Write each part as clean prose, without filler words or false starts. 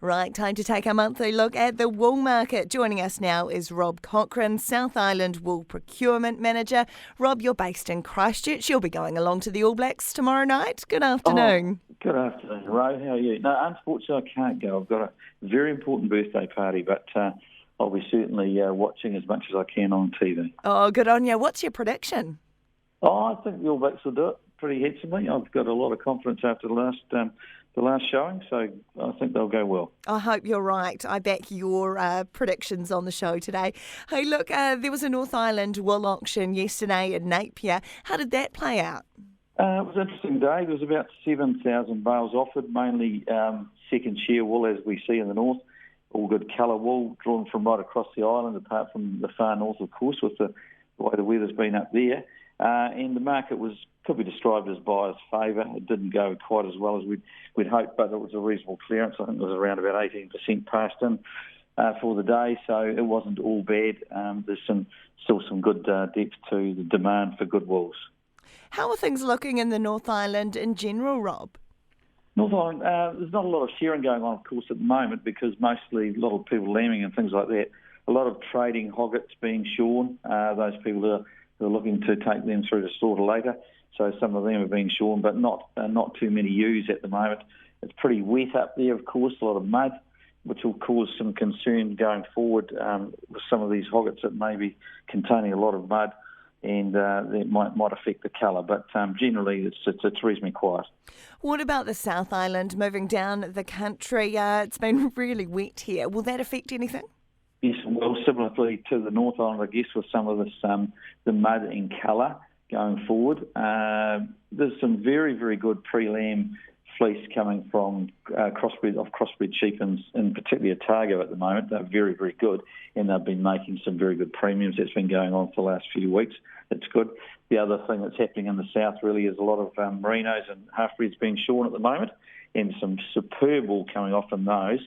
Right, time to take a monthly look at the wool market. Joining us now is Rob Cochrane, South Island Wool Procurement Manager. Rob, you're based in Christchurch. You'll be going along to the All Blacks tomorrow night. Good afternoon. Good afternoon, Ray. How are you? No, unfortunately, I can't go. I've got a very important birthday party, but I'll be certainly watching as much as I can on TV. Oh, good on you. What's your prediction? I think the All Blacks will do it pretty handsomely. I've got a lot of confidence after the last showing, so I think they'll go well. I hope you're right. I back your predictions on the show today. Hey, look, there was a North Island wool auction yesterday in Napier. How did that play out? It was an interesting day. There was about 7,000 bales offered, mainly second shear wool, as we see in the north. All good colour wool, drawn from right across the island, apart from the far north, of course, with the way the weather's been up there. And the market could be described as buyer's favour. It didn't go quite as well as we'd hoped, but it was a reasonable clearance. I think it was around about 18% passed in for the day, so it wasn't all bad. There's still some good depth to the demand for good wools. How are things looking in the North Island in general, Rob? North Island, there's not a lot of shearing going on, of course, at the moment, because mostly a lot of people lambing and things like that. A lot of trading hoggets being shorn, those people who are looking to take them through to slaughter later. So some of them are being shorn, but not too many ewes at the moment. It's pretty wet up there, of course, a lot of mud, which will cause some concern going forward with some of these hoggets that may be containing a lot of mud, and that might affect the colour. But generally, it's reasonably quiet. What about the South Island moving down the country? It's been really wet here. Will that affect anything? Yes, well, similarly to the North Island, I guess, with some of this, the mud and colour going forward. There's some very, very good pre-lamb fleece coming from crossbred sheep, and particularly Otago at the moment. They're very, very good, and they've been making some very good premiums. That's been going on for the last few weeks. It's good. The other thing that's happening in the south really is a lot of merinos and half-breeds being shorn at the moment, and some superb wool coming off in those.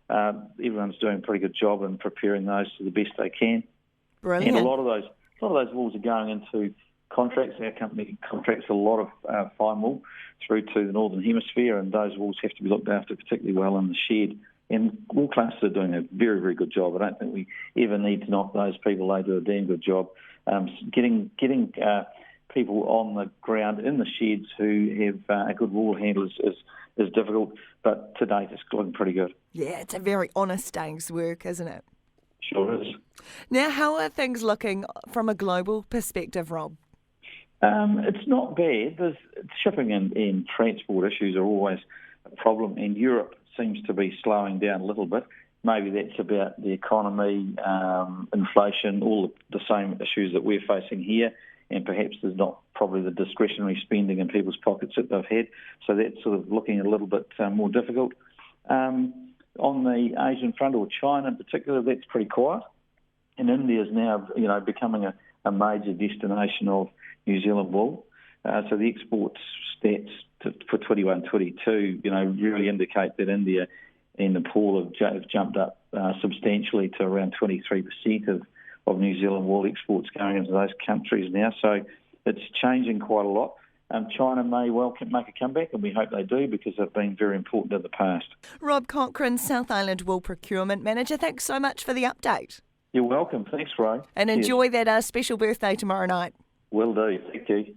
Everyone's doing a pretty good job in preparing those to the best they can. Brilliant. And a lot of those wools are going into contracts. Our company contracts a lot of fine wool through to the Northern Hemisphere, and those wools have to be looked after particularly well in the shed. And wool classes are doing a very, very good job. I don't think we ever need to knock those people. They do a damn good job. Getting people on the ground in the sheds who have a good wool handle is difficult, but to date it's looking pretty good. Yeah, it's a very honest day's work, isn't it? Sure is. Now, how are things looking from a global perspective, Rob? It's not bad. There's shipping and transport issues are always a problem, and Europe seems to be slowing down a little bit. Maybe that's about the economy, inflation, all the same issues that we're facing here, and perhaps there's not probably the discretionary spending in people's pockets that they've had. So that's sort of looking a little bit more difficult. On the Asian front, or China in particular, that's pretty quiet. And India is now, becoming a major destination of New Zealand wool. So the export stats for 21-22, really indicate that India and Nepal have jumped up substantially to around 23% of New Zealand wool exports going into those countries now. So it's changing quite a lot. China may well make a comeback, and we hope they do, because they've been very important in the past. Rob Cochrane, South Island Wool Procurement Manager, thanks so much for the update. You're welcome. Thanks, Ray. And enjoy that special birthday tomorrow night. Will do. Thank you.